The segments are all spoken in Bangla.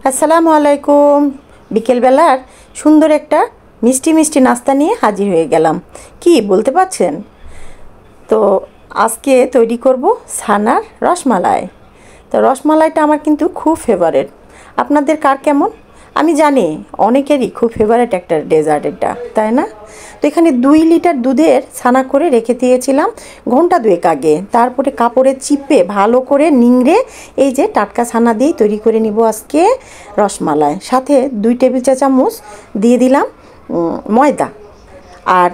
আসসালামু আলাইকুম। বিকেলবেলার সুন্দর একটা মিষ্টি মিষ্টি নাস্তা নিয়ে হাজির হয়ে গেলাম। কি বলতে পারছেন? তো আজকে তৈরি করব ছানার রসমালাই। তো রসমালাইটা আমার কিন্তু খুব ফেভারিট। আপনাদের কার কেমন? আমি জানি অনেকেরই খুব ফেভারিট একটা ডেজার্ট এটা, তাই না? তো এখানে 2 লিটার দুধের ছানা করে রেখে দিয়েছিলাম ঘন্টা 2 আগে। তারপরে কাপড়ে চিপে ভালো করে নিংড়ে এই যে টাটকা ছানা দিয়ে তৈরি করে নিব আজকে রসমালাই। সাথে 2 টেবিল চামচ দিয়ে দিলাম ময়দা, আর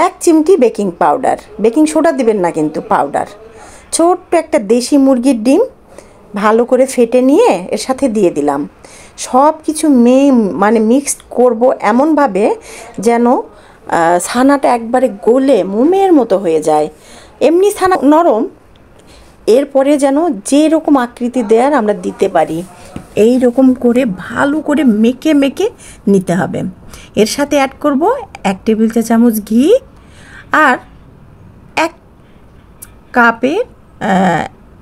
1 চিমটি বেকিং পাউডার। বেকিং সোডা দিবেন না কিন্তু, পাউডার। ছোট্ট একটা দেশি মুরগির ডিম ভালো করে ফেটে নিয়ে এর সাথে দিয়ে দিলাম। সব কিছু মিক্সড করব এমনভাবে যেন ছানাটা একবারে গলে মোমের মতো হয়ে যায়। এমনি ছানা নরম, এরপরে যেন যেরকম আকৃতি দেওয়ার আমরা দিতে পারি, এই রকম করে ভালো করে মেখে নিতে হবে। এর সাথে অ্যাড করব 1 টেবিল চামচ ঘি আর 1 কাপে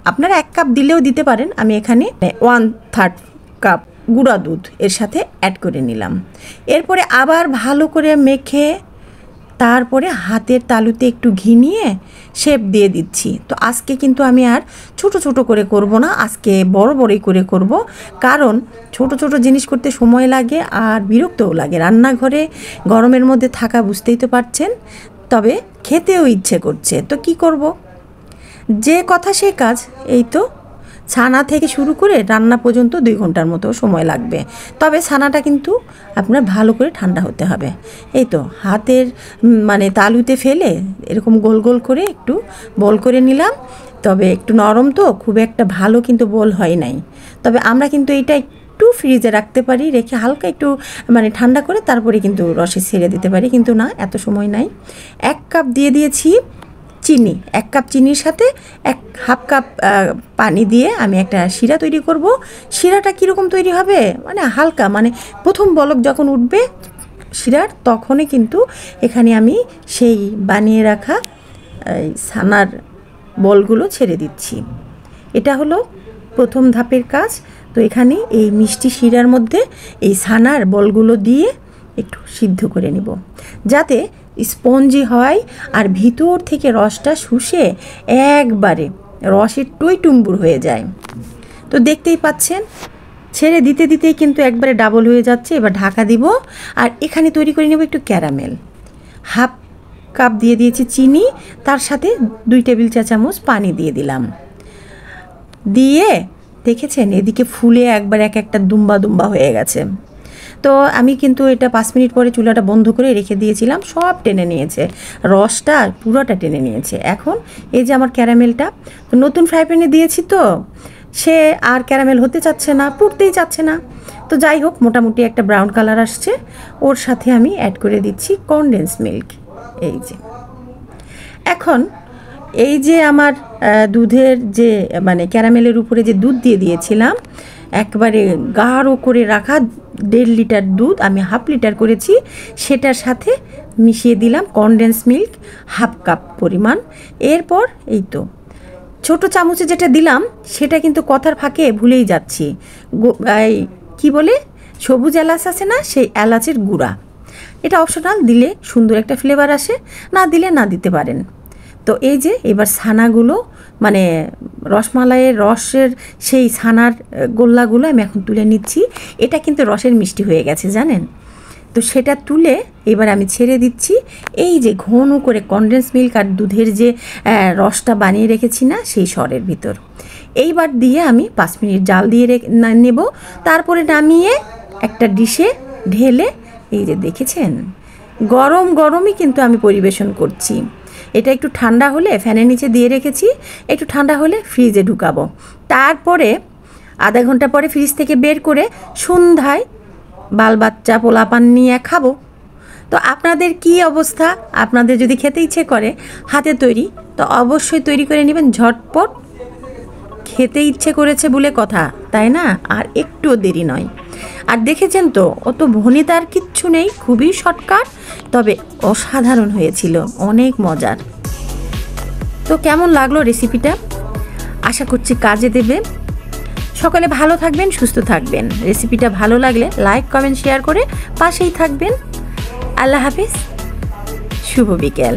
আপনারা 1 কাপ দিলেও দিতে পারেন। আমি এখানে 1/3 কাপ গুঁড়া দুধ এর সাথে অ্যাড করে নিলাম। এরপরে আবার ভালো করে মেখে তারপরে হাতের তালুতে একটু ঘি নিয়ে শেপ দিয়ে দিচ্ছি। তো আজকে কিন্তু আমি আর ছোট ছোট করে করব না, আজকে বড় বড়ই করে করব। কারণ ছোট ছোট জিনিস করতে সময় লাগে আর বিরক্তও লাগে। রান্নাঘরে গরমের মধ্যে থাকা বুঝতেই তো পারছেন, তবে খেতেও ইচ্ছে করছে। তো কি করব, যে কথা সে কাজ। এই তো ছানা থেকে শুরু করে রান্না পর্যন্ত 2 ঘন্টার মতো সময় লাগবে। তবে ছানাটা কিন্তু আপনার ভালো করে ঠান্ডা হতে হবে। এই তো হাতের তালুতে ফেলে এরকম গোল গোল করে একটু বল করে নিলাম। তবে একটু নরম তো, খুব একটা ভালো কিন্তু বল হয় নাই। তবে আমরা কিন্তু এইটা একটু ফ্রিজে রাখতে পারি, রেখে হালকা একটু ঠান্ডা করে তারপরে কিন্তু রসে ছেড়ে দিতে পারি, কিন্তু না, এত সময় নাই। 1 কাপ দিয়ে দিয়েছি চিনি। 1 কাপ চিনির সাথে 1/2 কাপ পানি দিয়ে আমি একটা শিরা তৈরি করব। শিরাটা কীরকম তৈরি হবে, হালকা, প্রথম বলক যখন উঠবে শিরার, তখনই কিন্তু এখানে আমি সেই বানিয়ে রাখা ছানার বলগুলো ছেড়ে দিচ্ছি। এটা হলো প্রথম ধাপের কাজ। তো এখানে এই মিষ্টি শিরার মধ্যে এই ছানার বলগুলো দিয়ে একটু সিদ্ধ করে নিব, যাতে স্পঞ্জি হয় আর ভিতর থেকে রসটা শুষে একবারে রসের টইটুম্বুর হয়ে যায়। তো দেখতেই পাচ্ছেন, ছেড়ে দিতে দিতেই কিন্তু একবারে ডাবল হয়ে যাচ্ছে। এবার ঢাকা দিব। আর এখানে তৈরি করে নেব একটু ক্যারামেল। 1/2 কাপ দিয়ে দিয়েছি চিনি, তার সাথে 2 টেবিল চামচ পানি দিয়ে দিলাম। দিয়ে দেখেছেন এদিকে ফুলে একবার একটা দুম্বা দুম্বা হয়ে গেছে। তো আমি কিন্তু এটা 5 মিনিট পরে চুলাটা বন্ধ করে রেখে দিয়েছিলাম। সব টেনে নিয়েছে, রসটা পুরোটা টেনে নিয়েছে। এখন এই যে আমার ক্যারামেলটা নতুন ফ্রাই প্যানে দিয়েছি, তো সে আর ক্যারামেল হতে চাচ্ছে না, পুড়তেই চাচ্ছে না। তো যাই হোক, মোটামুটি একটা ব্রাউন কালার আসছে। ওর সাথে আমি অ্যাড করে দিচ্ছি কনডেন্স মিল্ক। এই যে এখন এই যে আমার দুধের যে ক্যারামেলের উপরে যে দুধ দিয়ে দিয়েছিলাম, একবারে গাঢ় করে রাখা 1.5 লিটার দুধ আমি 1/2 লিটার করেছি, সেটার সাথে মিশিয়ে দিলাম কনডেন্স মিল্ক 1/2 কাপ পরিমাণ। এরপর এই তো ছোট চামচে যেটা দিলাম সেটা কিন্তু কথার ফাঁকে ভুলেই যাচ্ছি, কি বলে সবুজ এলাচ আছে না, সেই এলাচের গুঁড়া। এটা অপশনাল, দিলে সুন্দর একটা ফ্লেভার আসে, না দিলে না দিতে পারেন। তো এই যে এবার ছানাগুলো রসমালাইয়ের রসের সেই ছানার গোল্লাগুলো আমি এখন তুলে নিচ্ছি। এটা কিন্তু রসের মিষ্টি হয়ে গেছে জানেন। তো সেটা তুলে এবার আমি ছেড়ে দিচ্ছি এই যে ঘন করে কনডেন্স মিল্ক আর দুধের যে রসটা বানিয়ে রেখেছি না, সেই সরের ভিতর। এইবার দিয়ে আমি 5 মিনিট জাল দিয়ে নেব। তারপরে নামিয়ে একটা ডিশে ঢেলে, এই যে দেখেছেন গরম গরমই কিন্তু আমি পরিবেশন করছি। এটা একটু ঠান্ডা হলে ফ্যানের নিচে দিয়ে রেখেছি, একটু ঠান্ডা হলে ফ্রিজে ঢুকাবো। তারপরে আধা ঘন্টা পরে ফ্রিজ থেকে বের করে সন্ধ্যায় বাল বাচ্চা পোলাপান নিয়ে খাবো। তো আপনাদের কি অবস্থা? আপনাদের যদি খেতে ইচ্ছে করে হাতে তৈরি, তো অবশ্যই তৈরি করে নেবেন ঝটপট। খেতে ইচ্ছে করেছে বলে কথা, তাই না? আর একটুও দেরি নয়। আর দেখেছেন তো, অত ভনিতার কিচ্ছু নেই, খুবই শর্টকাট, তবে অসাধারণ হয়েছিল, অনেক মজার। তো কেমন লাগলো রেসিপিটা? আশা করছি কাজে দেবে। সকলে ভালো থাকবেন, সুস্থ থাকবেন। রেসিপিটা ভালো লাগলে লাইক কমেন্ট শেয়ার করে পাশেই থাকবেন। আল্লাহ হাফিজ, শুভ বিকেল।